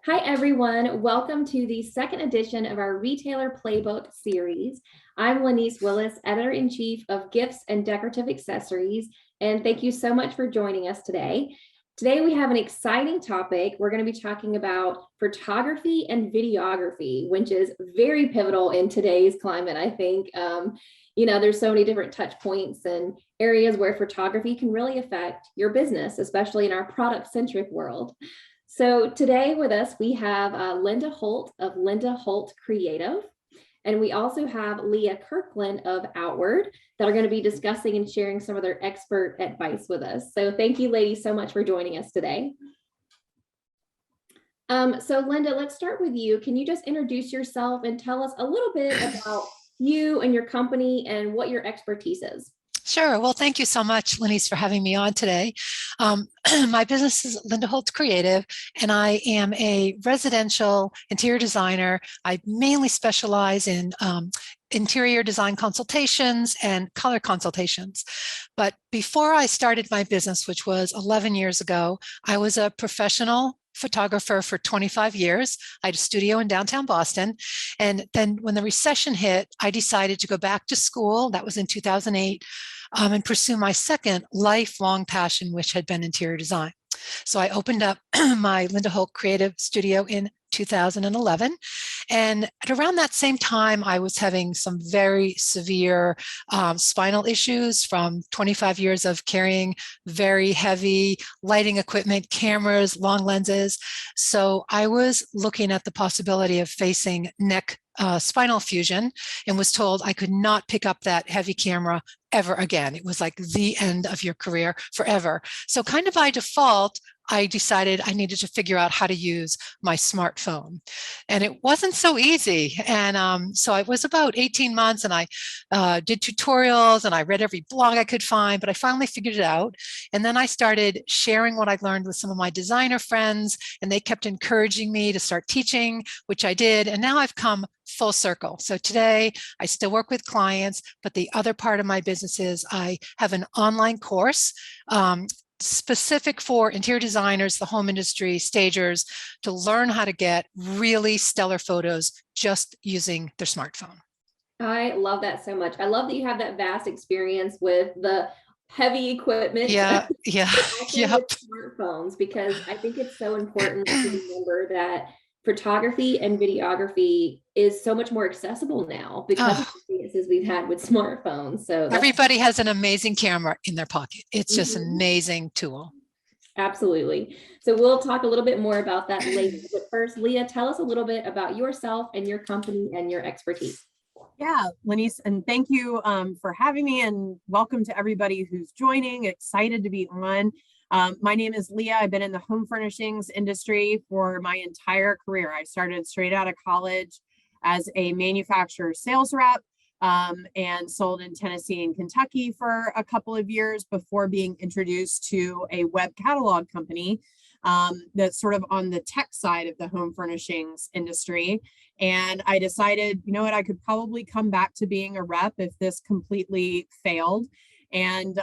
Hi, everyone. Welcome to the second edition of our Retailer Playbook series. I'm Lanice Willis, Editor-in-Chief of Gifts and Decorative Accessories, and thank you so much for joining us today. Today, we have an exciting topic. We're going to be talking about photography and videography, which is very pivotal in today's climate, I think. There's so many different touch points and areas where photography can really affect your business, especially in our product-centric world. So today with us, we have Linda Holt of Linda Holt Creative, and we also have Leah Kirkland of Outward that are going to be discussing and sharing some of their expert advice with us. So thank you, ladies, so much for joining us today. So Linda, let's start with you. Can you just introduce yourself and tell us a little bit about you and your company and what your expertise is? Sure. Well, thank you so much, Lanice, for having me on today. My business is Linda Holt Creative, and I am a residential interior designer. I mainly specialize in interior design consultations and color consultations. But before I started my business, which was 11 years ago, I was a professional photographer for 25 years. I had a studio in downtown Boston. And then when the recession hit, I decided to go back to school. That was in 2008. And pursue my second lifelong passion, which had been interior design. So I opened up my Linda Holt Creative Studio in 2011. And at around that same time, I was having some very severe spinal issues from 25 years of carrying very heavy lighting equipment, cameras, long lenses. So I was looking at the possibility of facing neck spinal fusion and was told I could not pick up that heavy camera ever again. It was like the end of your career forever. So kind of by default, I decided I needed to figure out how to use my smartphone. And it wasn't so easy. And so it was about 18 months and I did tutorials and I read every blog I could find, but I finally figured it out. And then I started sharing what I learned with some of my designer friends, and they kept encouraging me to start teaching, which I did. And now I've come full circle. So today I still work with clients, but the other part of my business is I have an online course specific for interior designers, the home industry, stagers, to learn how to get really stellar photos just using their smartphone. I love that so much. I love that you have that vast experience with the heavy equipment. Yeah. Yep. Smartphones, because I think it's so important to remember that photography and videography is so much more accessible now because of the advances we've had with smartphones. So everybody has an amazing camera in their pocket. It's just an amazing tool. Absolutely. So we'll talk a little bit more about that later. But first, Leah, tell us a little bit about yourself and your company and your expertise. Yeah, Lanice, and thank you for having me, and welcome to everybody who's joining. Excited to be on. My name is Leah. I've been in the home furnishings industry for my entire career. I started straight out of college as a manufacturer sales rep and sold in Tennessee and Kentucky for a couple of years before being introduced to a web catalog company that's sort of on the tech side of the home furnishings industry. And I decided, you know what, I could probably come back to being a rep if this completely failed. And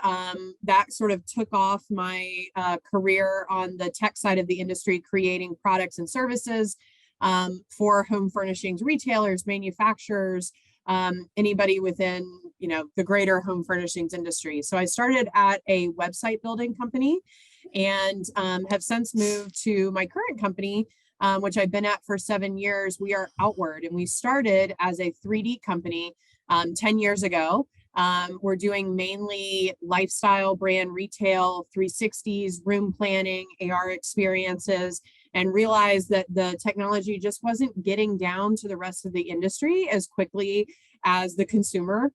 that sort of took off my career on the tech side of the industry, creating products and services for home furnishings retailers, manufacturers, anybody within, the greater home furnishings industry. So I started at a website building company and have since moved to my current company, which I've been at for 7 years. We are Outward, and we started as a 3D company 10 years ago. We're doing mainly lifestyle brand retail, 360s, room planning, AR experiences, and realized that the technology just wasn't getting down to the rest of the industry as quickly as the consumer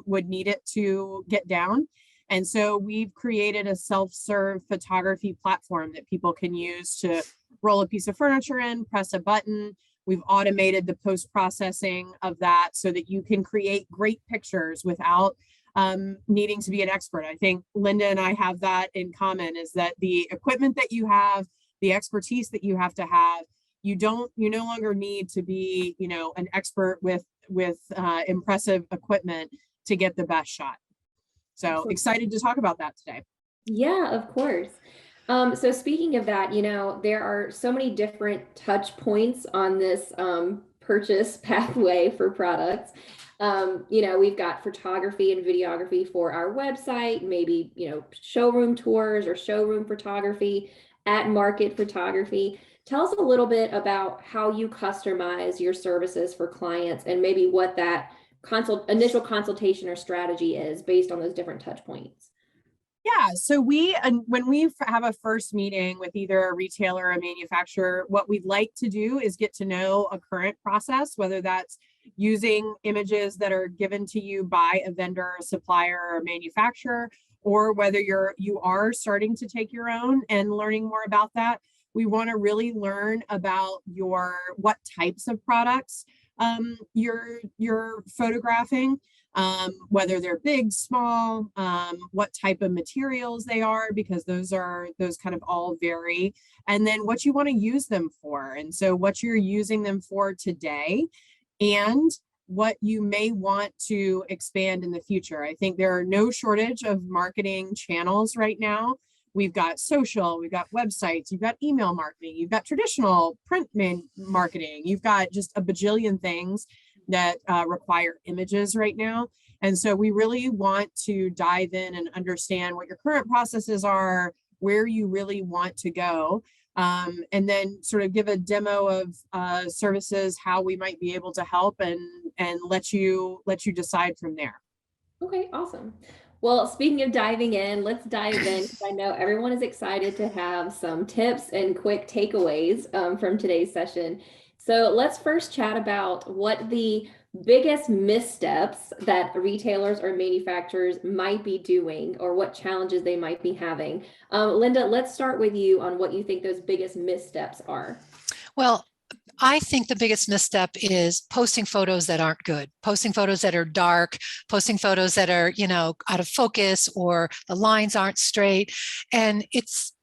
would need it to get down. And so we've created a self-serve photography platform that people can use to roll a piece of furniture in, press a button. We've automated the post-processing of that so that you can create great pictures without needing to be an expert. I think Linda and I have that in common, is that the equipment that you have, the expertise that you have to have, you no longer need to be, an expert with impressive equipment to get the best shot. So excited to talk about that today. Yeah, of course. So speaking of that, there are so many different touch points on this purchase pathway for products. We've got photography and videography for our website, maybe, showroom tours or showroom photography, at market photography. Tell us a little bit about how you customize your services for clients and maybe what that initial consultation or strategy is based on those different touch points. Yeah, so when we have a first meeting with either a retailer or a manufacturer, what we'd like to do is get to know a current process, whether that's using images that are given to you by a vendor, a supplier, or manufacturer, or whether you are starting to take your own and learning more about that. We want to really learn about what types of products you're photographing, whether they're big, small, what type of materials they are, because those kind of all vary, and then what you want to use them for. And so what you're using them for today and what you may want to expand in the future. I think there are no shortage of marketing channels right now. We've got social, we've got websites, you've got email marketing, you've got traditional print marketing, you've got just a bajillion things that require images right now. And so we really want to dive in and understand what your current processes are, where you really want to go, and then sort of give a demo of services, how we might be able to help, and let you decide from there. Okay, awesome. Well, speaking of diving in, let's dive in, because I know everyone is excited to have some tips and quick takeaways from today's session. So let's first chat about what the biggest missteps that retailers or manufacturers might be doing, or what challenges they might be having. Linda, let's start with you on what you think those biggest missteps are. Well, I think the biggest misstep is posting photos that aren't good, posting photos that are dark, posting photos that are, out of focus, or the lines aren't straight. And it's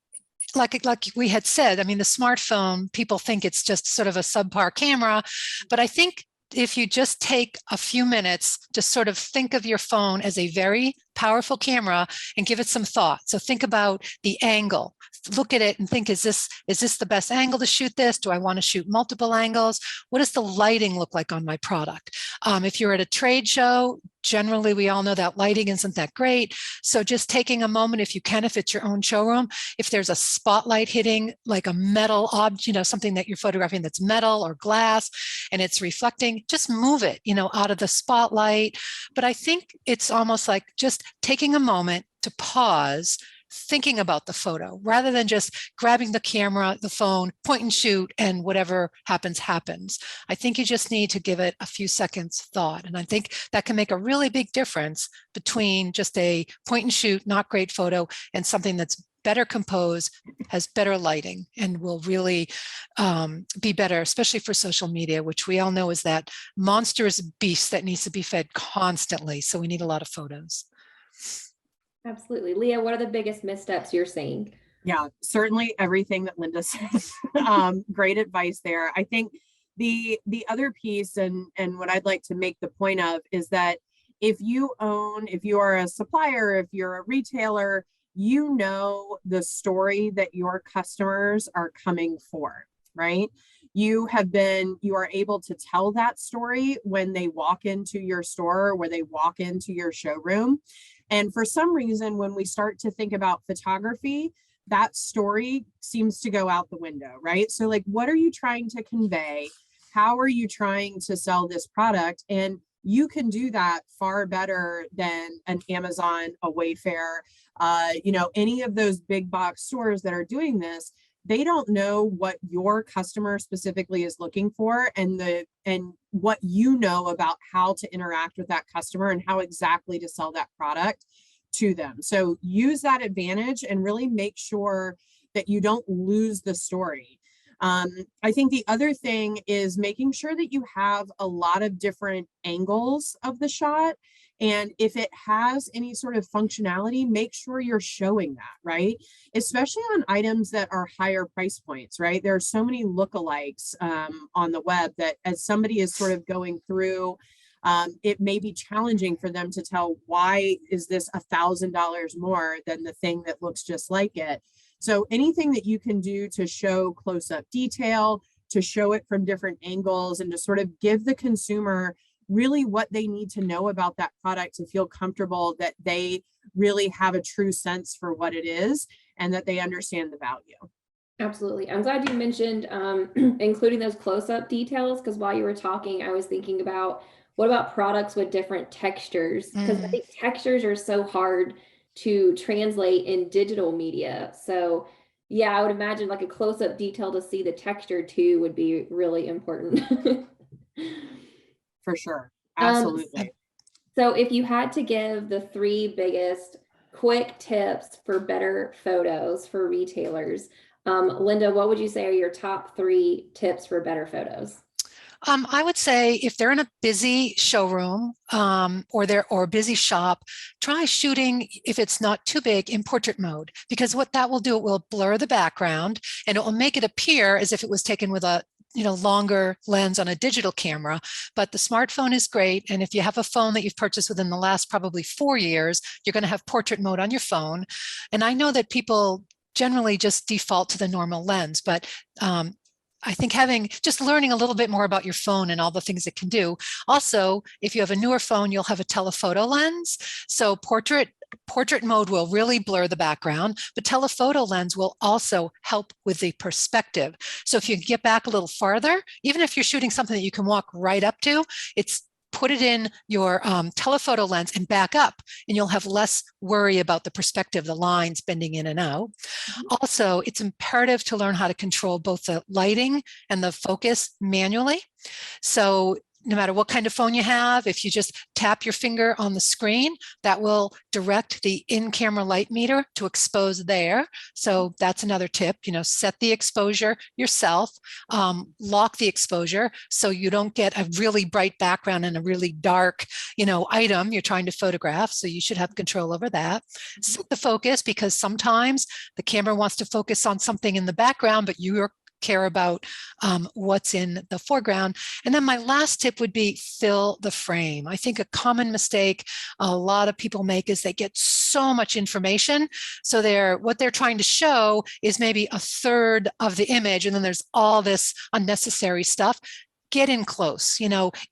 like we had said, I mean, the smartphone, people think it's just sort of a subpar camera, but I think if you just take a few minutes to sort of think of your phone as a very powerful camera and give it some thought. So think about the angle, look at it and think, is this the best angle to shoot this? Do I want to shoot multiple angles? What does the lighting look like on my product? If you're at a trade show, generally we all know that lighting isn't that great. So just taking a moment, if you can, if it's your own showroom, if there's a spotlight hitting like a metal object, something that you're photographing that's metal or glass and it's reflecting, just move it, out of the spotlight. But I think it's almost like just taking a moment to pause, thinking about the photo rather than just grabbing the camera, the phone, point and shoot, and whatever happens, happens. I think you just need to give it a few seconds thought. And I think that can make a really big difference between just a point and shoot, not great photo, and something that's better composed, has better lighting, and will really be better, especially for social media, which we all know is that monstrous beast that needs to be fed constantly. So we need a lot of photos. Absolutely. Leah, what are the biggest missteps you're seeing? Yeah, certainly everything that Linda said. Great advice there. I think the other piece, and what I'd like to make the point of, is that if you are a supplier, if you're a retailer, you know the story that your customers are coming for, right? You are able to tell that story when they walk into your store, or when they walk into your showroom. And for some reason, when we start to think about photography, that story seems to go out the window, right? So like, what are you trying to convey? How are you trying to sell this product? And you can do that far better than an Amazon, a Wayfair, any of those big box stores that are doing this. They don't know what your customer specifically is looking for, and what you know about how to interact with that customer and how exactly to sell that product to them. So use that advantage and really make sure that you don't lose the story. I think the other thing is making sure that you have a lot of different angles of the shot. And if it has any sort of functionality, make sure you're showing that, right? Especially on items that are higher price points, right? There are so many lookalikes on the web that as somebody is sort of going through, it may be challenging for them to tell, why is this $1,000 more than the thing that looks just like it? So anything that you can do to show close-up detail, to show it from different angles, and to sort of give the consumer really what they need to know about that product to feel comfortable that they really have a true sense for what it is and that they understand the value. Absolutely. I'm glad you mentioned including those close-up details, because while you were talking, I was thinking about what about products with different textures? Because I think textures are so hard to translate in digital media. So yeah, I would imagine like a close-up detail to see the texture too would be really important. For sure. Absolutely. So if you had to give the 3 biggest quick tips for better photos for retailers, Linda, what would you say are your top 3 tips for better photos? I would say if they're in a busy showroom or a busy shop, try shooting, if it's not too big, in portrait mode, because what that will do, it will blur the background and it will make it appear as if it was taken with a longer lens on a digital camera. But the smartphone is great. And if you have a phone that you've purchased within the last probably 4 years, you're going to have portrait mode on your phone. And I know that people generally just default to the normal lens, but I think just learning a little bit more about your phone and all the things it can do. Also, if you have a newer phone, you'll have a telephoto lens. So portrait mode will really blur the background, but telephoto lens will also help with the perspective. So if you get back a little farther, even if you're shooting something that you can walk right up to, put it in your telephoto lens and back up, and you'll have less worry about the perspective, the lines bending in and out. Also, it's imperative to learn how to control both the lighting and the focus manually. So no matter what kind of phone you have, if you just tap your finger on the screen, that will direct the in-camera light meter to expose there. So that's another tip, set the exposure yourself, lock the exposure so you don't get a really bright background and a really dark, item you're trying to photograph. So you should have control over that. Set the focus, because sometimes the camera wants to focus on something in the background, but you're care about what's in the foreground. And then my last tip would be fill the frame. I think a common mistake a lot of people make is they get so much information. So what they're trying to show is maybe a third of the image, and then there's all this unnecessary stuff. Get in close,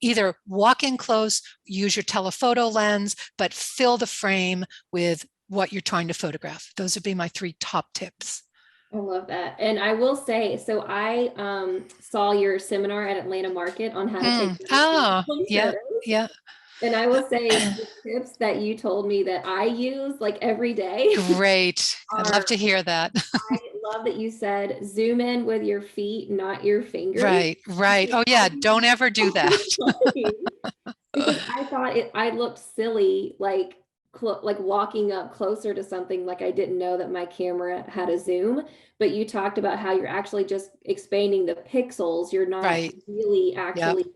either walk in close, use your telephoto lens, but fill the frame with what you're trying to photograph. Those would be my 3 top tips. I love that. And I will say, so I saw your seminar at Atlanta Market on how to take yeah. And I will say the tips that you told me that I use like every day. Great. I'd love to hear that. I love that you said zoom in with your feet, not your fingers. Right. Oh yeah, don't ever do that. Because I thought I looked silly, like walking up closer to something, like I didn't know that my camera had a zoom. But you talked about how you're actually just expanding the pixels. You're not really actually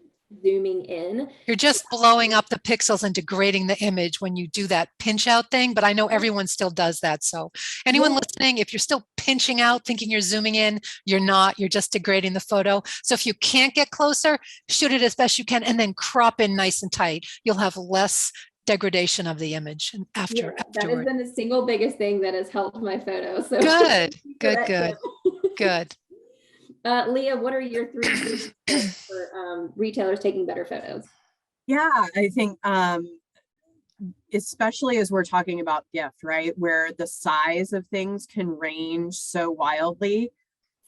zooming in. You're just blowing up the pixels and degrading the image when you do that pinch out thing. But I know everyone still does that. So anyone listening, if you're still pinching out, thinking you're zooming in, you're not. You're just degrading the photo. So if you can't get closer, shoot it as best you can and then crop in nice and tight. You'll have less degradation of the image afterward. That has been the single biggest thing that has helped my photo. So good. Leah, what are your 3 tips for retailers taking better photos? Yeah, I think especially as we're talking about gift, right, where the size of things can range so wildly,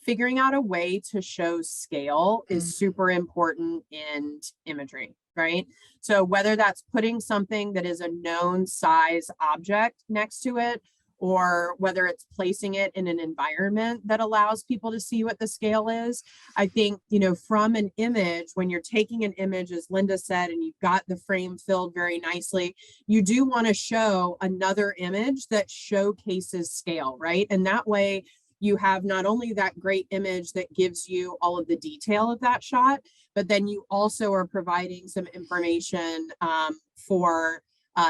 figuring out a way to show scale is super important in imagery, right? So whether that's putting something that is a known size object next to it, or whether it's placing it in an environment that allows people to see what the scale is. I think, from an image, when you're taking an image, as Linda said, and you've got the frame filled very nicely, you do want to show another image that showcases scale, right? And that way you have not only that great image that gives you all of the detail of that shot, but then you also are providing some information for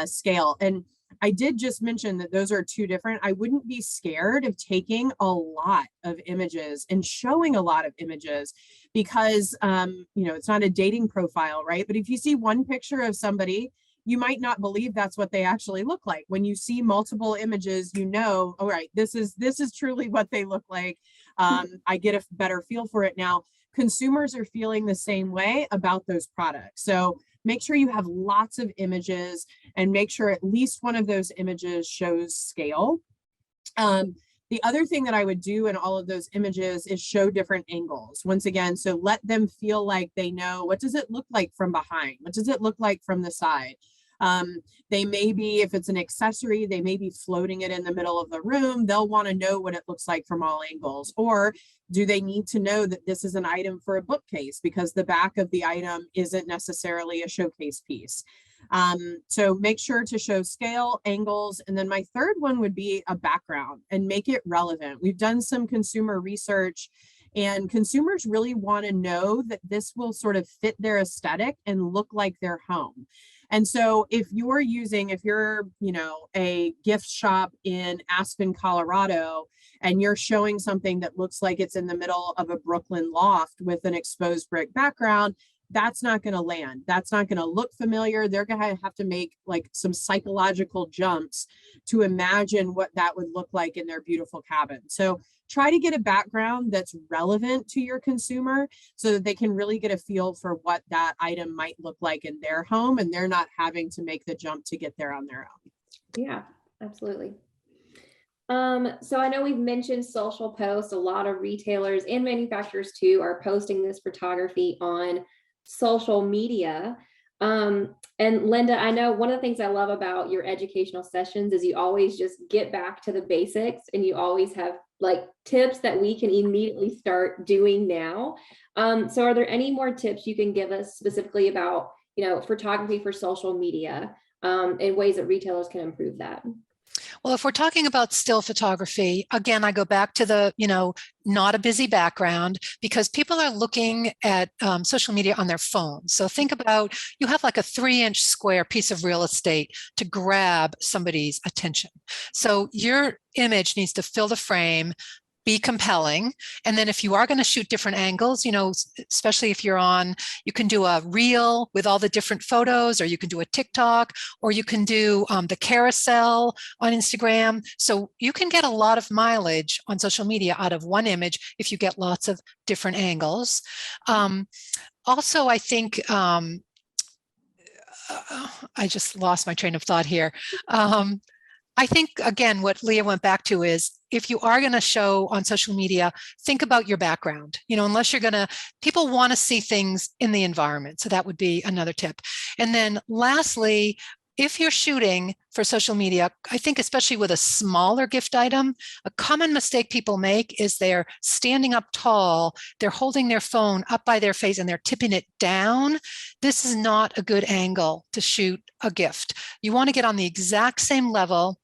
scale. And I did just mention that those are 2 different. I wouldn't be scared of taking a lot of images and showing a lot of images because, it's not a dating profile, right? But if you see one picture of somebody you might not believe that's what they actually look like. When you see multiple images, you know, all right, this is truly what they look like. I get a better feel for it now. Consumers are feeling the same way about those products. So make sure you have lots of images and make sure at least one of those images shows scale. The other thing that I would do in all of those images is show different angles. Once again, so let them feel like they know, what does it look like from behind? What does it look like from the side? They may be, if it's an accessory, they may be floating it in the middle of the room. They'll want to know what it looks like from all angles. Or do they need to know that this is an item for a bookcase because the back of the item isn't necessarily a showcase piece? So make sure to show scale, angles, and then my third one would be a background and make it relevant. We've done some consumer research and consumers really want to know that this will sort of fit their aesthetic and look like their home. And so if you're, you know, a gift shop in Aspen, Colorado, and you're showing something that looks like it's in the middle of a Brooklyn loft with an exposed brick background, that's not going to land. That's not going to look familiar. They're going to have to make like some psychological jumps to imagine what that would look like in their beautiful cabin. So try to get a background that's relevant to your consumer so that they can really get a feel for what that item might look like in their home and they're not having to make the jump to get there on their own. Yeah, absolutely. So I know we've mentioned social posts. A lot of retailers and manufacturers too are posting this photography on social media. And Linda, I know one of the things I love about your educational sessions is you always just get back to the basics and you always have like tips that we can immediately start doing now. So are there any more tips you can give us specifically about, you know, photography for social media, and ways that retailers can improve that? Well, if we're talking about still photography, again, I go back to the, not a busy background because people are looking at social media on their phones. So think about, you have like a 3-inch square piece of real estate to grab somebody's attention. So your image needs to fill the frame, be compelling. And then if you are going to shoot different angles, especially if you're on, you can do a reel with all the different photos, or you can do a TikTok, or you can do the carousel on Instagram. So you can get a lot of mileage on social media out of one image if you get lots of different angles. Also, I think, I just lost my train of thought here. I think, again, what Leah went back to is if you are going to show on social media, think about your background, unless you're going to, people want to see things in the environment. So that would be another tip. And then lastly, if you're shooting for social media, I think especially with a smaller gift item, a common mistake people make is they're standing up tall, they're holding their phone up by their face and they're tipping it down. This is not a good angle to shoot a gift. You want to get on the exact same level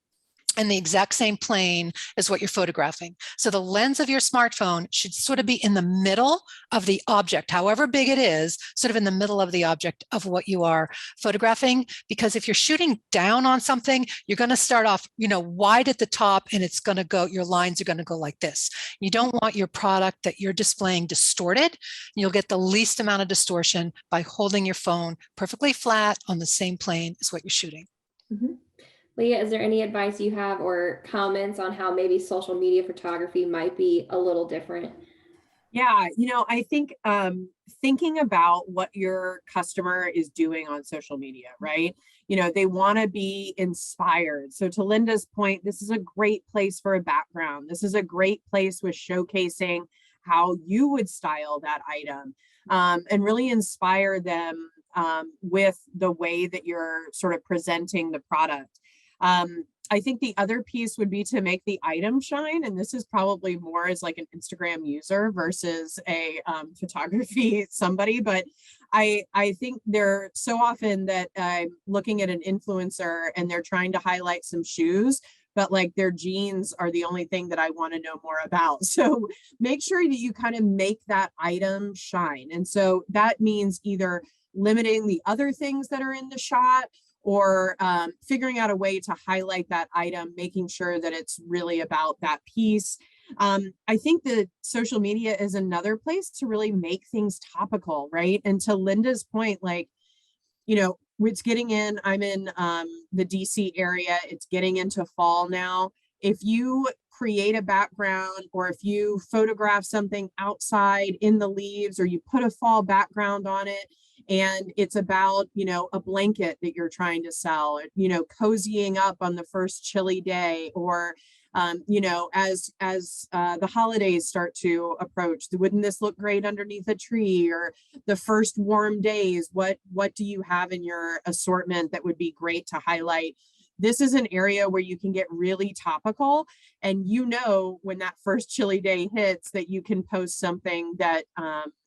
and the exact same plane as what you're photographing. So the lens of your smartphone should sort of be in the middle of the object, however big it is, sort of in the middle of the object of what you are photographing. Because if you're shooting down on something, you're going to start off, wide at the top, and it's going to go, your lines are going to go like this. You don't want your product that you're displaying distorted. You'll get the least amount of distortion by holding your phone perfectly flat on the same plane as what you're shooting. Mm-hmm. Leah, is there any advice you have or comments on how maybe social media photography might be a little different? Yeah, I think thinking about what your customer is doing on social media, right? They want to be inspired. So to Linda's point, this is a great place for a background. This is a great place with showcasing how you would style that item, and really inspire them with the way that you're sort of presenting the product. I think the other piece would be to make the item shine. And this is probably more as like an Instagram user versus a photography somebody. But I think they're so often that I'm looking at an influencer and they're trying to highlight some shoes, but like their jeans are the only thing that I want to know more about. So make sure that you kind of make that item shine. And so that means either limiting the other things that are in the shot, or figuring out a way to highlight that item, making sure that it's really about that piece. I think that social media is another place to really make things topical, right? And to Linda's point, like, it's getting in, I'm in the DC area. It's getting into fall now. If you create a background, or if you photograph something outside in the leaves, or you put a fall background on it, and it's about, you know, a blanket that you're trying to sell, you know, cozying up on the first chilly day, or you know, as the holidays start to approach, wouldn't this look great underneath a tree? Or the first warm days, what do you have in your assortment that would be great to highlight? This is an area where you can get really topical, and you know, when that first chilly day hits, that you can post something that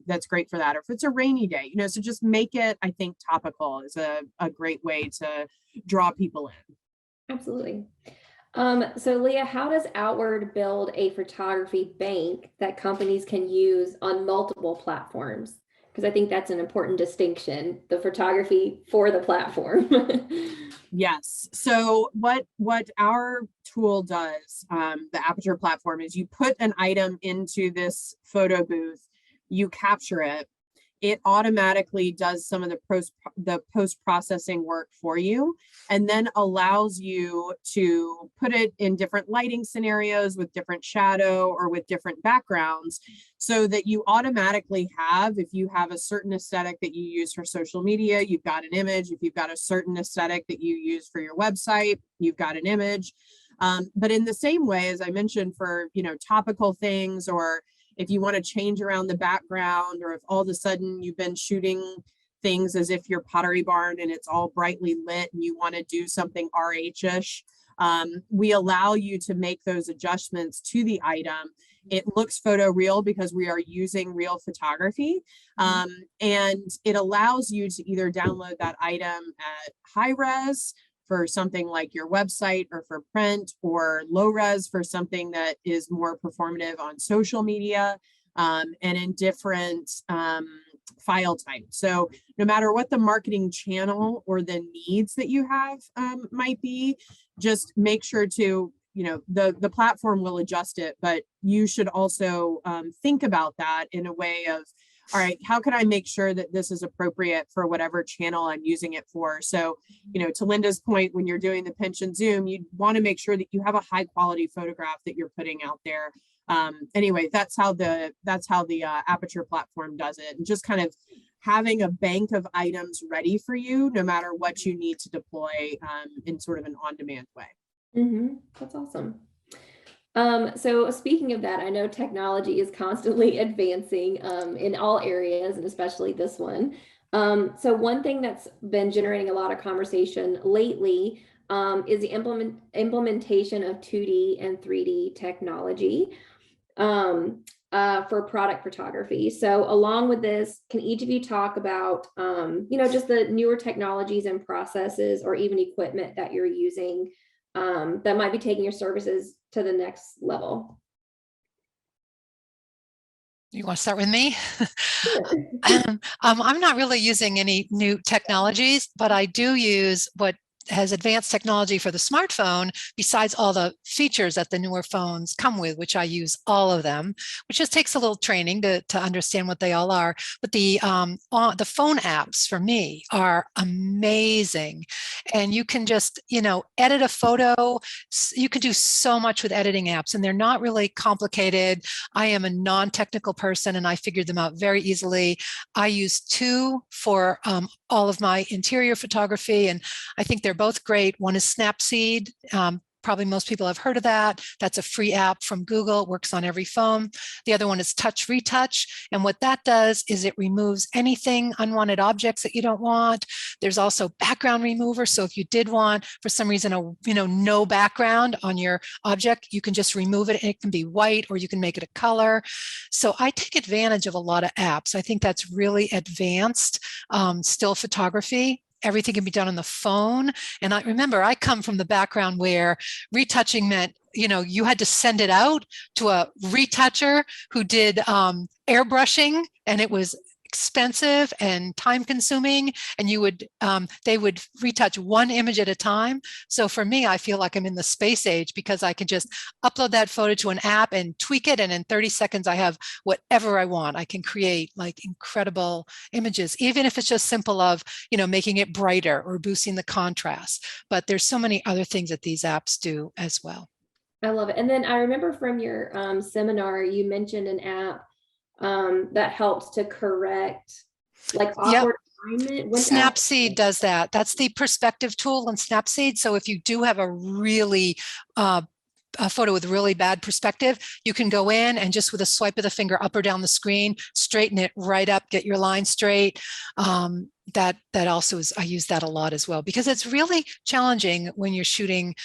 that's great for that. Or if it's a rainy day, you know, so just make it, I think topical is a great way to draw people in. Absolutely. So Leah, how does Outward build a photography bank that companies can use on multiple platforms? Because I think that's an important distinction, the photography for the platform. Yes. So what our tool does, the Aperture platform, is you put an item into this photo booth, you capture it, it automatically does some of the post-processing work for you, and then allows you to put it in different lighting scenarios with different shadow or with different backgrounds, so that you automatically have, if you have a certain aesthetic that you use for social media, you've got an image. If you've got a certain aesthetic that you use for your website, you've got an image. But in the same way, as I mentioned, for, you know, topical things, or if you want to change around the background, or if all of a sudden you've been shooting things as if you're Pottery Barn and it's all brightly lit and you want to do something RH-ish, we allow you to make those adjustments to the item. It looks photoreal because we are using real photography, and it allows you to either download that item at high res for something like your website or for print, or low res for something that is more performative on social media, and in different file types. So no matter what the marketing channel or the needs that you have might be, just make sure to, you know, the platform will adjust it, but you should also think about that in a way of, all right, how can I make sure that this is appropriate for whatever channel I'm using it for? So, you know, to Linda's point, when you're doing the pinch and zoom, you want to make sure that you have a high quality photograph that you're putting out there. Anyway, that's how the Aperture platform does it, and just kind of having a bank of items ready for you, no matter what you need to deploy in sort of an on-demand way. That's awesome. So speaking of that, I know technology is constantly advancing in all areas, and especially this one. So one thing that's been generating a lot of conversation lately is the implementation of 2D and 3D technology for product photography. So along with this, can each of you talk about, you know, just the newer technologies and processes, or even equipment that you're using that might be taking your services to the next level? You want to start with me? I'm not really using any new technologies, but I do use what has advanced technology for the smartphone, besides all the features that the newer phones come with, which I use all of them, which just takes a little training to understand what they all are. But the phone apps for me are amazing. And you can just, you know, edit a photo. You can do so much with editing apps, and they're not really complicated. I am a non-technical person, and I figured them out very easily. I use two for all of my interior photography, and I think they're both great. One is Snapseed. Probably most people have heard of that. That's a free app from Google. It works on every phone. The other one is Touch Retouch. And what that does is it removes anything, unwanted objects that you don't want. There's also background remover. So if you did want, for some reason, no background on your object, you can just remove it. And it can be white, or you can make it a color. So I take advantage of a lot of apps. I think that's really advanced still photography. Everything can be done on the phone. And I remember I come from the background where retouching meant, you know, you had to send it out to a retoucher who did airbrushing, and it was expensive and time consuming, and they would retouch one image at a time. So for me, I feel like I'm in the space age because I can just upload that photo to an app and tweak it, and in 30 seconds I have whatever I want. I can create like incredible images, even if it's just simple of, making it brighter or boosting the contrast. But there's so many other things that these apps do as well. I love it. And then I remember from your seminar, you mentioned an app that helps to correct like awkward alignment. Snapseed does that. That's the perspective tool in Snapseed. So if you do have a photo with really bad perspective, you can go in and just with a swipe of the finger up or down the screen, straighten it right up, get your line straight. That also is, I use that a lot as well, because it's really challenging when you're shooting,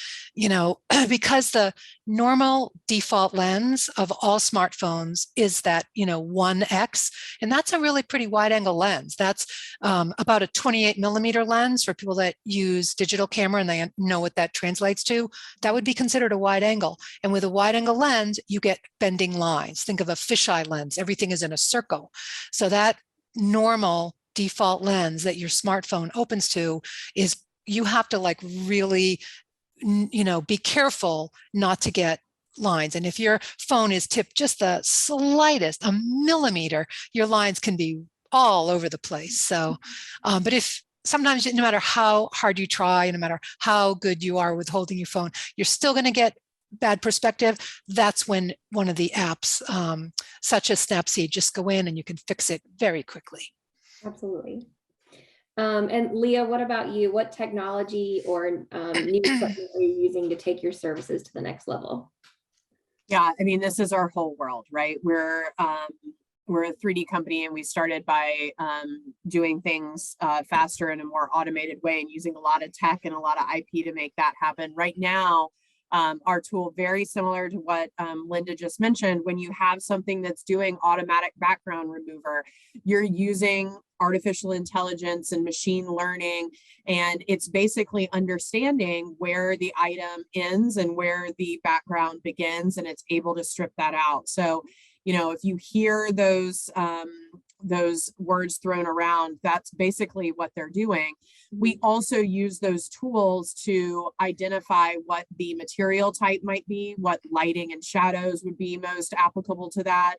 because the normal default lens of all smartphones is that, 1x, and that's a really pretty wide angle lens. That's about a 28 millimeter lens for people that use digital camera and they know what that translates to. That would be considered a wide angle. And with a wide angle lens, you get bending lines. Think of a fisheye lens. Everything is in a circle. So that normal default lens that your smartphone opens to is, you have to like really, be careful not to get lines. And if your phone is tipped just the slightest, a millimeter, your lines can be all over the place. So, but if sometimes, no matter how hard you try, no matter how good you are with holding your phone, you're still going to get bad perspective. That's when one of the apps, such as Snapseed, just go in and you can fix it very quickly. Absolutely. And Leah, what about you? What technology or new equipment are you using to take your services to the next level? Yeah, I mean, this is our whole world, right? We're a 3D company, and we started by doing things faster in a more automated way and using a lot of tech and a lot of IP to make that happen. Right now, our tool, very similar to what Linda just mentioned, when you have something that's doing automatic background remover, you're using artificial intelligence and machine learning, and it's basically understanding where the item ends and where the background begins, and it's able to strip that out. So, if you hear those words thrown around, that's basically what they're doing. We also use those tools to identify what the material type might be, what lighting and shadows would be most applicable to that.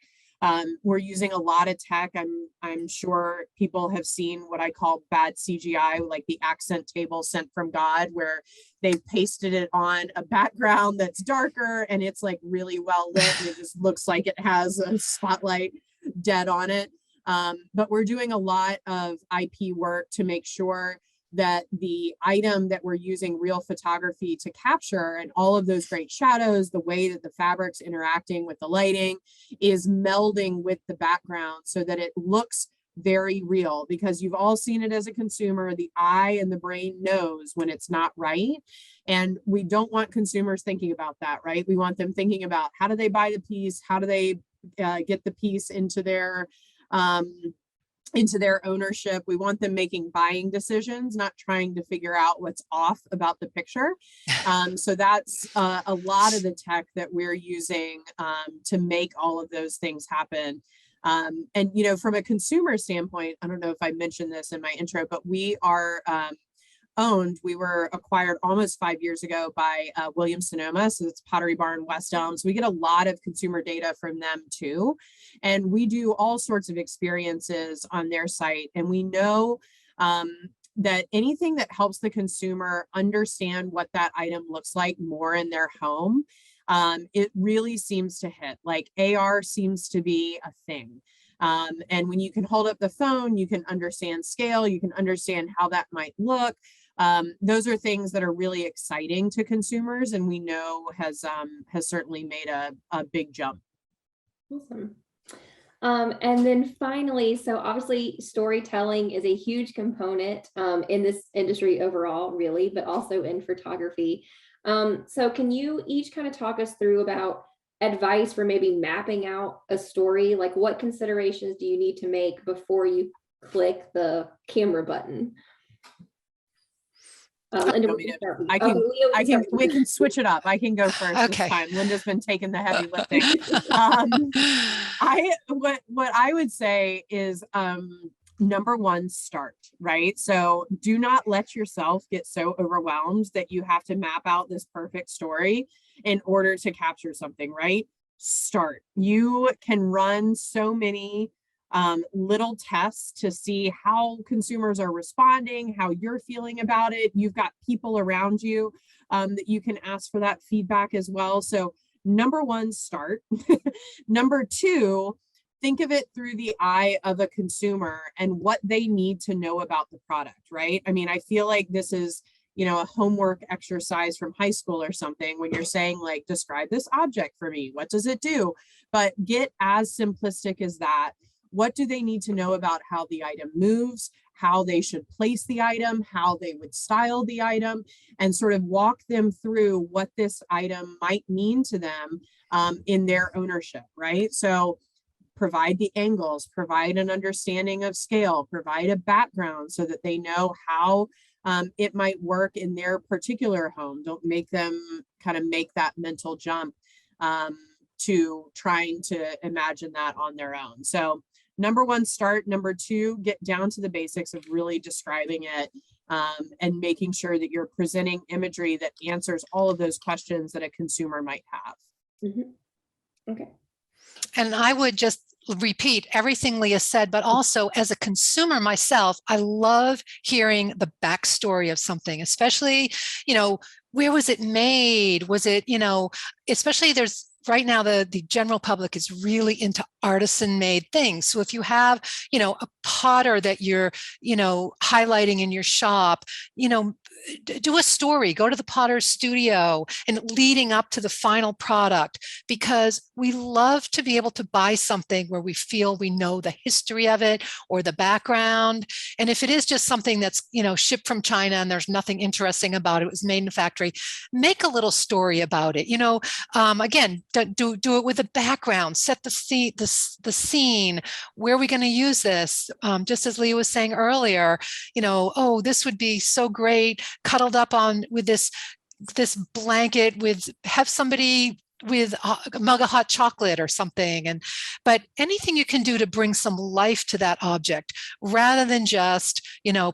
We're using a lot of tech. I'm sure people have seen what I call bad CGI, like the accent table sent from God, where they've pasted it on a background that's darker and it's like really well lit and it just looks like it has a spotlight dead on it. But we're doing a lot of IP work to make sure that the item that we're using real photography to capture and all of those great shadows, the way that the fabric's interacting with the lighting, is melding with the background so that it looks very real, because you've all seen it as a consumer. The eye and the brain knows when it's not right. And we don't want consumers thinking about that, right? We want them thinking about, how do they buy the piece? How do they get the piece into their ownership? We want them making buying decisions, not trying to figure out what's off about the picture. So that's a lot of the tech that we're using to make all of those things happen. And, from a consumer standpoint, I don't know if I mentioned this in my intro, but we are we were acquired almost 5 years ago by Williams-Sonoma. So it's Pottery Barn, West Elm. So we get a lot of consumer data from them too. And we do all sorts of experiences on their site. And we know that anything that helps the consumer understand what that item looks like more in their home, it really seems to hit. Like AR seems to be a thing. And when you can hold up the phone, you can understand scale, you can understand how that might look. Those are things that are really exciting to consumers, and we know has certainly made a big jump. Awesome. And then finally, so obviously storytelling is a huge component in this industry overall, really, but also in photography. So can you each kind of talk us through about advice for maybe mapping out a story? Like, what considerations do you need to make before you click the camera button? Linda, want me to- we can switch it up. I can go first this time. Linda's been taking the heavy lifting. What I would say is, number one, start, right? So do not let yourself get so overwhelmed that you have to map out this perfect story in order to capture something, right? Start. You can run so many little tests to see how consumers are responding, how you're feeling about it. You've got people around you that you can ask for that feedback as well. So number one, start. Number two, think of it through the eye of a consumer and what they need to know about the product, right? I mean, I feel like this is, a homework exercise from high school or something when you're saying, like, describe this object for me. What does it do? But get as simplistic as that. What do they need to know about how the item moves, how they should place the item, how they would style the item, and sort of walk them through what this item might mean to them in their ownership, right? So provide the angles, provide an understanding of scale, provide a background so that they know how it might work in their particular home. Don't make them kind of make that mental jump to trying to imagine that on their own. So number one, start. Number two, get down to the basics of really describing it and making sure that you're presenting imagery that answers all of those questions that a consumer might have. Mm-hmm. Okay. And I would just repeat everything Leah said, but also as a consumer myself, I love hearing the backstory of something, especially, where was it made? Was it, especially right now, the general public is really into artisan made things. So if you have, a potter that you're, highlighting in your shop, do a story, go to the potter's studio and leading up to the final product, because we love to be able to buy something where we feel we know the history of it or the background. And if it is just something that's, shipped from China and there's nothing interesting about it, it was made in a factory, make a little story about it. Again, do it with a background, set the scene. Where are we going to use this? Just as Leah was saying earlier, this would be so great cuddled up with this blanket, have somebody with a mug of hot chocolate or something. But anything you can do to bring some life to that object, rather than just,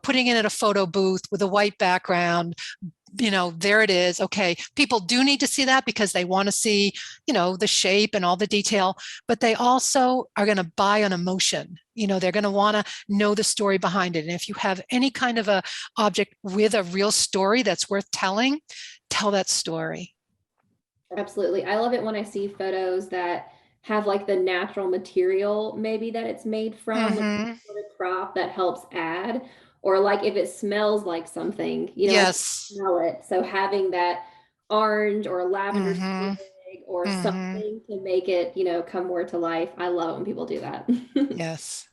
putting it in a photo booth with a white background, there it is. Okay. People do need to see that because they want to see, the shape and all the detail, but they also are going to buy on emotion. They're going to want to know the story behind it. And if you have any kind of a object with a real story that's worth telling, tell that story. Absolutely. I love it when I see photos that have like the natural material, maybe that it's made from, Mm-hmm. sort of crop that helps add, or like if it smells like something, Yes. smell it. So having that orange or lavender Mm-hmm. twig or Mm-hmm. something to make it, come more to life. I love it when people do that. Yes.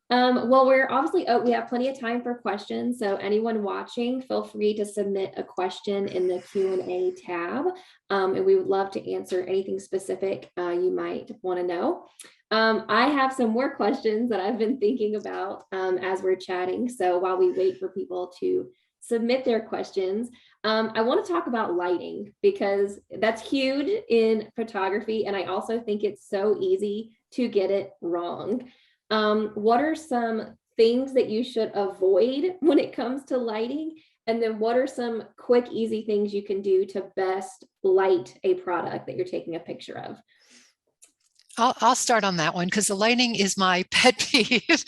Well, we have plenty of time for questions. So anyone watching, feel free to submit a question in the Q&A tab. And we would love to answer anything specific you might want to know. I have some more questions that I've been thinking about as we're chatting. So while we wait for people to submit their questions, I want to talk about lighting, because that's huge in photography. And I also think it's so easy to get it wrong. What are some things that you should avoid when it comes to lighting? And then what are some quick, easy things you can do to best light a product that you're taking a picture of? I'll start on that one because the lighting is my pet peeve.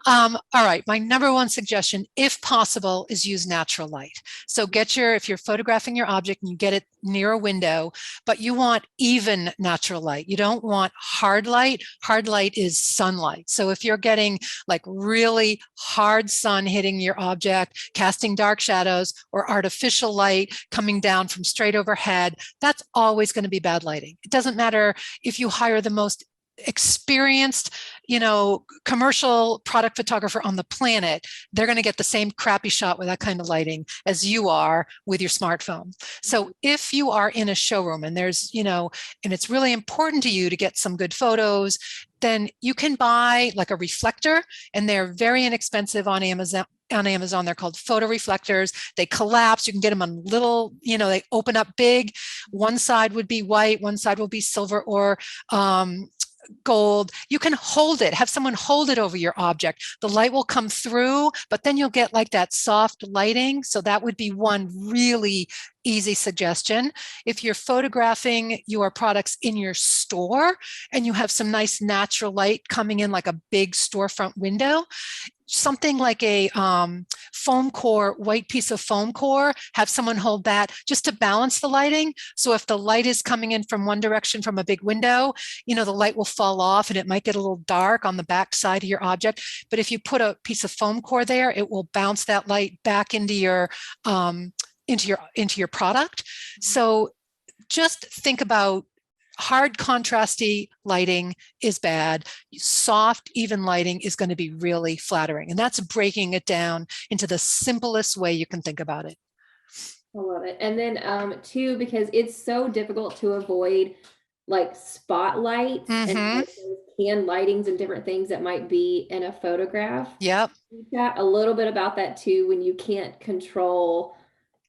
All right, my number one suggestion, if possible, is use natural light. So if you're photographing your object and you get it near a window, but you want even natural light. You don't want hard light. Hard light is sunlight. So if you're getting like really hard sun hitting your object, casting dark shadows, or artificial light coming down from straight overhead, that's always going to be bad lighting. It doesn't matter if you hire the most experienced, commercial product photographer on the planet, they're going to get the same crappy shot with that kind of lighting as you are with your smartphone. So if you are in a showroom and there's, and it's really important to you to get some good photos, then you can buy like a reflector, and they're very inexpensive on on Amazon. They're called photo reflectors. They collapse. You can get them on little, they open up big. One side would be white, one side will be silver or gold. You can hold it, have someone hold it over your object. The light will come through, but then you'll get like that soft lighting. So that would be one really easy suggestion. If you're photographing your products in your store and you have some nice natural light coming in like a big storefront window, something like a foam core, white piece of foam core, have someone hold that just to balance the lighting. So if the light is coming in from one direction from a big window, the light will fall off and it might get a little dark on the back side of your object. But if you put a piece of foam core there, it will bounce that light back into your product. So just think about hard contrasty lighting is bad. Soft, even lighting is going to be really flattering. And that's breaking it down into the simplest way you can think about it. I love it. And then too, because it's so difficult to avoid like spotlights and like those can lightings and different things that might be in a photograph. Yep. We chat a little bit about that too, when you can't control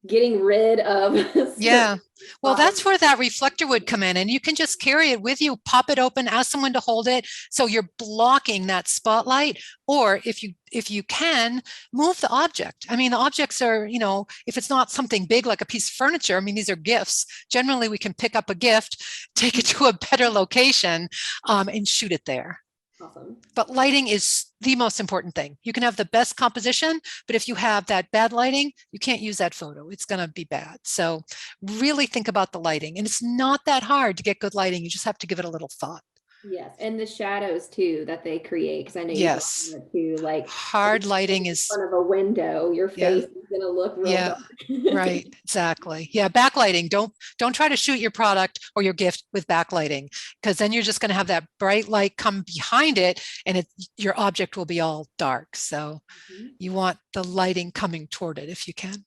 getting rid of. Yeah. Well, that's where that reflector would come in, and you can just carry it with you, pop it open, ask someone to hold it. So you're blocking that spotlight. Or if you can, move the object. I mean, the objects are, if it's not something big like a piece of furniture, I mean, these are gifts. Generally, we can pick up a gift, take it to a better location, and shoot it there. Awesome. But lighting is the most important thing. You can have the best composition, but if you have that bad lighting, you can't use that photo. It's going to be bad. So really think about the lighting. And it's not that hard to get good lighting. You just have to give it a little thought. Yes, and the shadows too that they create, because I know yes, you too. Like hard lighting is in front of a window, your face is going to look real dark. Right, exactly. Yeah, backlighting. Don't try to shoot your product or your gift with backlighting, because then you're just going to have that bright light come behind it, and your object will be all dark. So you want the lighting coming toward it if you can.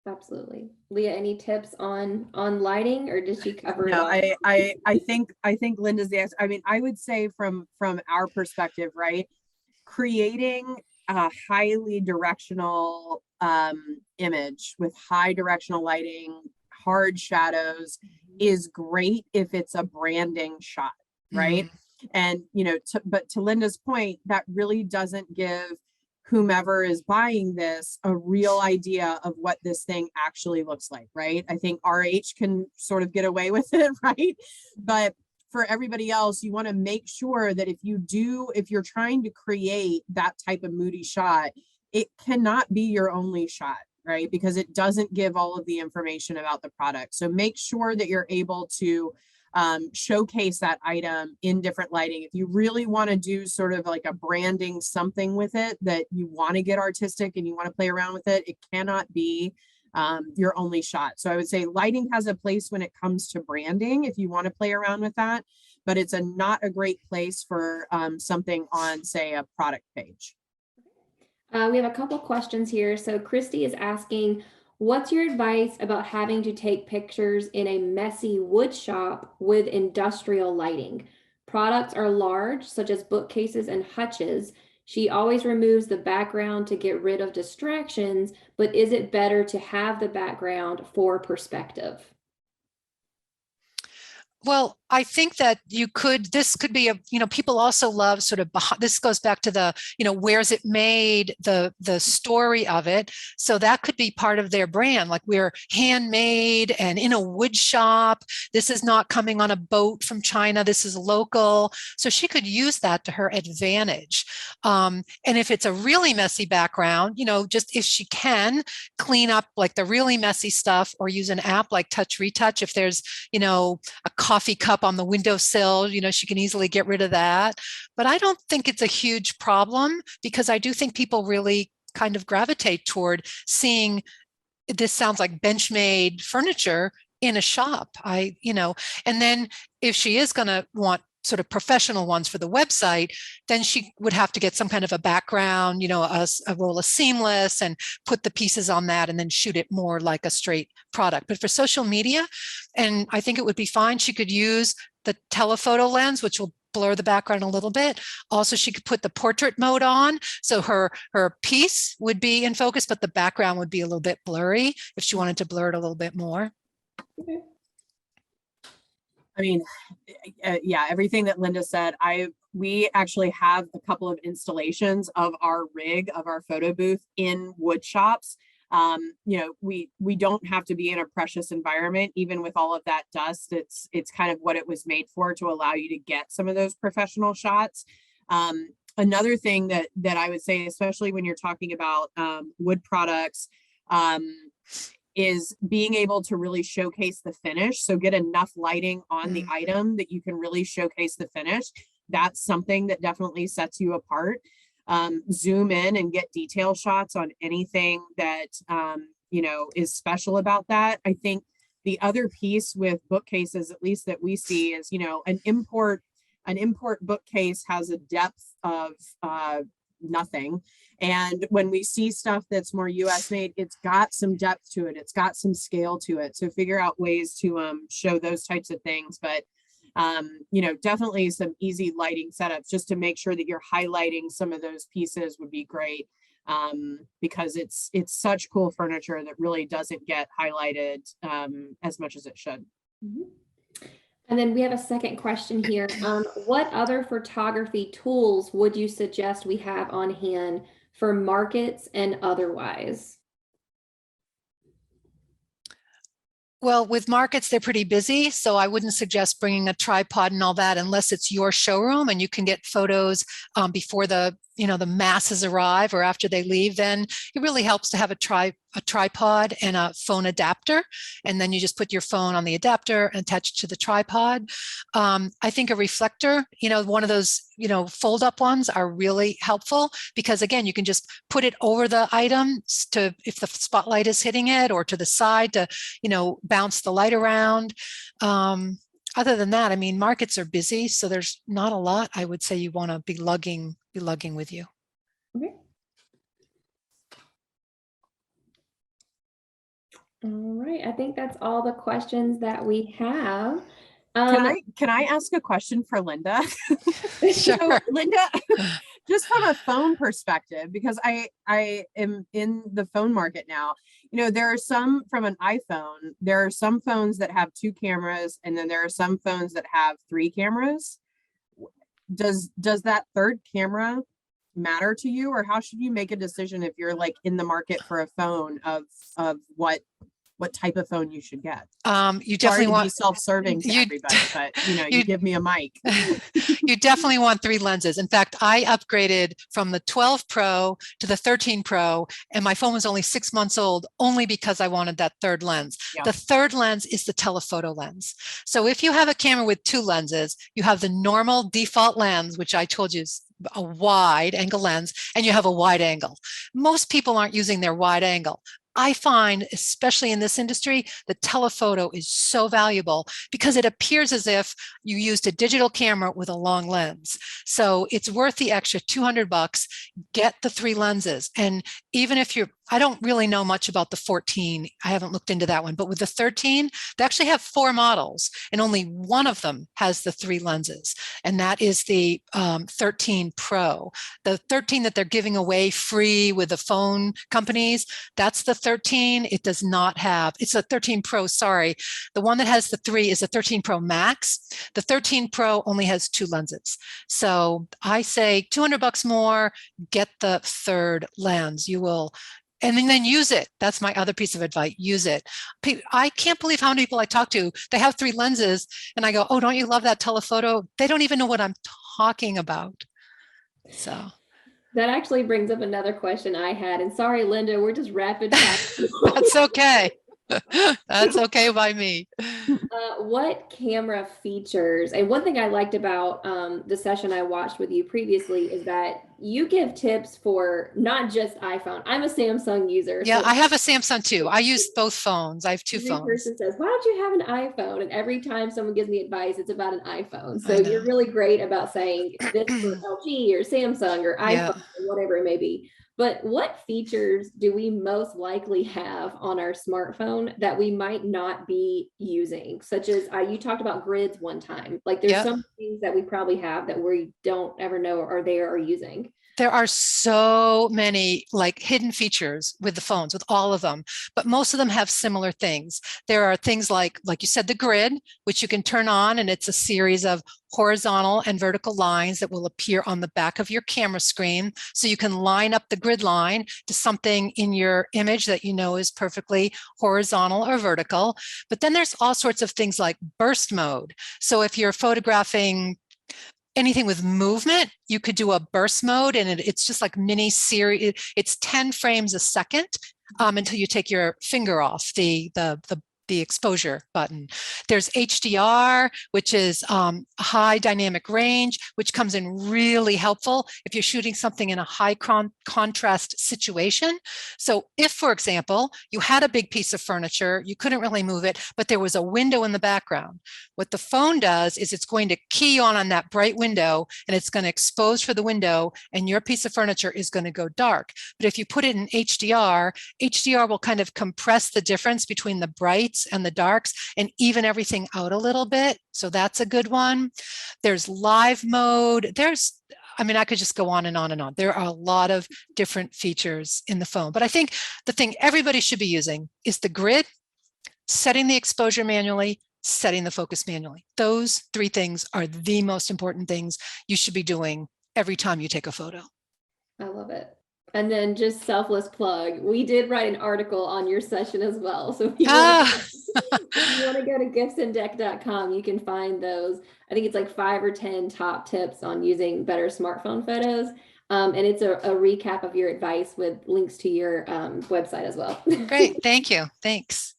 Absolutely. Leah, any tips on lighting, or did she cover it all? I think Linda's the expert. I mean, I would say from our perspective, right, creating a highly directional image with high directional lighting, hard shadows is great if it's a branding shot, right? And but to Linda's point, that really doesn't give whomever is buying this a real idea of what this thing actually looks like, right? I think RH can sort of get away with it, right? But for everybody else, you want to make sure that if you're trying to create that type of moody shot, it cannot be your only shot, right? Because it doesn't give all of the information about the product. So make sure that you're able to showcase that item in different lighting. If you really want to do sort of like a branding something with it, that you want to get artistic and you want to play around with it, it cannot be your only shot. So I would say lighting has a place when it comes to branding if you want to play around with that, but it's not a great place for something on, say, a product page. We have a couple questions here. So Christy is asking, what's your advice about having to take pictures in a messy wood shop with industrial lighting? Products are large, such as bookcases and hutches. She always removes the background to get rid of distractions, but is it better to have the background for perspective? Well, I think that this could be people also love sort of, this goes back to the, where's it made, the story of it. So that could be part of their brand. Like, we're handmade and in a wood shop. This is not coming on a boat from China. This is local. So she could use that to her advantage. And if it's a really messy background, just if she can clean up like the really messy stuff, or use an app like Touch Retouch. If there's, a coffee cup on the windowsill, she can easily get rid of that. But I don't think it's a huge problem, because I do think people really kind of gravitate toward seeing, this sounds like Benchmade furniture in a shop. And then if she is going to want sort of professional ones for the website, then she would have to get some kind of a background, a roll of seamless, and put the pieces on that and then shoot it more like a straight product. But for social media, and I think it would be fine, she could use the telephoto lens, which will blur the background a little bit. Also, she could put the portrait mode on, so her piece would be in focus, but the background would be a little bit blurry if she wanted to blur it a little bit more. Okay. I mean, yeah, everything that Linda said, we actually have a couple of installations of our rig, of our photo booth in wood shops. You know, we don't have to be in a precious environment, even with all of that dust. It's kind of what it was made for, to allow you to get some of those professional shots. Another thing that I would say, especially when you're talking about wood products, is being able to really showcase the finish. So get enough lighting on the item that you can really showcase the finish. That's something that definitely sets you apart. Zoom in and get detail shots on anything that, you know, is special about that. I think the other piece with bookcases, at least that we see, is, you know, an import bookcase has a depth of nothing. And when we see stuff that's more US made, it's got some depth to it. It's got some scale to it. So figure out ways to show those types of things. But you know, definitely some easy lighting setups just to make sure that you're highlighting some of those pieces would be great, because it's such cool furniture that really doesn't get highlighted as much as it should. Mm-hmm. And then we have a second question here. What other photography tools would you suggest we have on hand for markets and otherwise? Well, with markets, they're pretty busy, so I wouldn't suggest bringing a tripod and all that unless it's your showroom and you can get photos before the masses arrive or after they leave. Then it really helps to have a tripod and a phone adapter, and then you just put your phone on the adapter and attach it to the tripod. I think a reflector, one of those fold up ones, are really helpful, because again, you can just put it over the item to, if the spotlight is hitting it, or to the side to bounce the light around. Other than that, I mean, markets are busy, so there's not a lot I would say you want to be lugging with you. Okay. All right, I think that's all the questions that we have. Can I ask a question for Linda? Sure. So, Linda, just from a phone perspective, because I am in the phone market now, there are some, from an iPhone, there are some phones that have 2 cameras, and then there are some phones that have 3 cameras. Does that third camera matter to you, or how should you make a decision if you're like in the market for a phone of what type of phone you should get? You definitely want to be self-serving to everybody, but you give me a mic. You definitely want 3 lenses. In fact, I upgraded from the 12 Pro to the 13 Pro, and my phone was only 6 months old, only because I wanted that third lens. Yeah. The third lens is the telephoto lens. So if you have a camera with 2 lenses, you have the normal default lens, which I told you is a wide angle lens, and you have a wide angle. Most people aren't using their wide angle. I find, especially in this industry, the telephoto is so valuable because it appears as if you used a digital camera with a long lens. So it's worth the extra $200. Get the 3 lenses. And even if I don't really know much about the 14. I haven't looked into that one, but with the 13, they actually have 4 models, and only one of them has the 3 lenses, and that is the 13 Pro. The 13 that they're giving away free with the phone companies, that's the 13. It does not have, it's a 13 Pro, sorry. The one that has the 3 is a 13 Pro Max. The 13 Pro only has 2 lenses. So I say $200 more, get the third lens. You will, and then use it. That's my other piece of advice. Use it. I can't believe how many people I talk to, they have 3 lenses, and I go, oh, don't you love that telephoto? They don't even know what I'm talking about. So that actually brings up another question I had. And sorry, Linda, we're just rapid fire. That's okay. That's okay by me. What camera features, and one thing I liked about the session I watched with you previously is that you give tips for not just iPhone. I'm a Samsung user. Yeah, so I have a Samsung too. I use both phones. I have 2 phones. Every person says, why don't you have an iPhone? And every time someone gives me advice, it's about an iPhone. So you're really great about saying this for LG or Samsung or iPhone, or whatever it may be. But what features do we most likely have on our smartphone that we might not be using? Such as you talked about grids one time. Like there's Yep. some things that we probably have that we don't ever know are there or using. There are so many like hidden features with the phones, with all of them, but most of them have similar things. There are things like you said, the grid, which you can turn on, and it's a series of horizontal and vertical lines that will appear on the back of your camera screen. So you can line up the grid line to something in your image that you know is perfectly horizontal or vertical. But then there's all sorts of things like burst mode. So if you're photographing anything with movement, you could do a burst mode, and it's just like mini series. It's 10 frames a second until you take your finger off the exposure button. There's HDR, which is high dynamic range, which comes in really helpful if you're shooting something in a high contrast situation. So if, for example, you had a big piece of furniture, you couldn't really move it, but there was a window in the background, what the phone does is it's going to key on that bright window, and it's going to expose for the window, and your piece of furniture is going to go dark. But if you put it in HDR, HDR will kind of compress the difference between the brights and the darks and even everything out a little bit. So that's a good one. There's live mode. I could just go on and on and on. There are a lot of different features in the phone, but I think the thing everybody should be using is the grid, setting the exposure manually, setting the focus manually. Those three things are the most important things you should be doing every time you take a photo. I love it. And then just selfless plug. We did write an article on your session as well. So if you want to go to giftsanddeck.com, you can find those. I think it's like 5 or 10 top tips on using better smartphone photos. And it's a recap of your advice with links to your website as well. Great. Thank you. Thanks.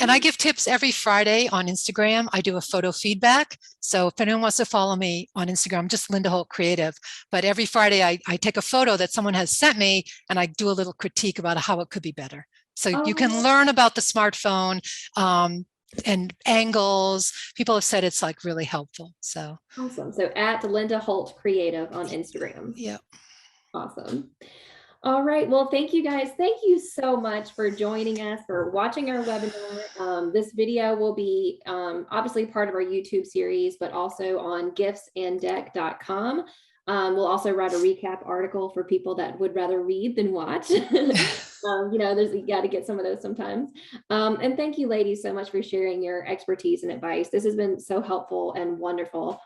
And I give tips every Friday on Instagram. I do a photo feedback. So if anyone wants to follow me on Instagram, I'm just Linda Holt Creative. But every Friday I take a photo that someone has sent me, and I do a little critique about how it could be better. So you can learn about the smartphone and angles. People have said it's like really helpful. So awesome. So at Linda Holt Creative on Instagram. Yeah. Awesome. All right. Well, thank you guys. Thank you so much for joining us, for watching our webinar. This video will be obviously part of our YouTube series, but also on giftsanddeck.com. We'll also write a recap article for people that would rather read than watch. You got to get some of those sometimes. And thank you, ladies, so much for sharing your expertise and advice. This has been so helpful and wonderful.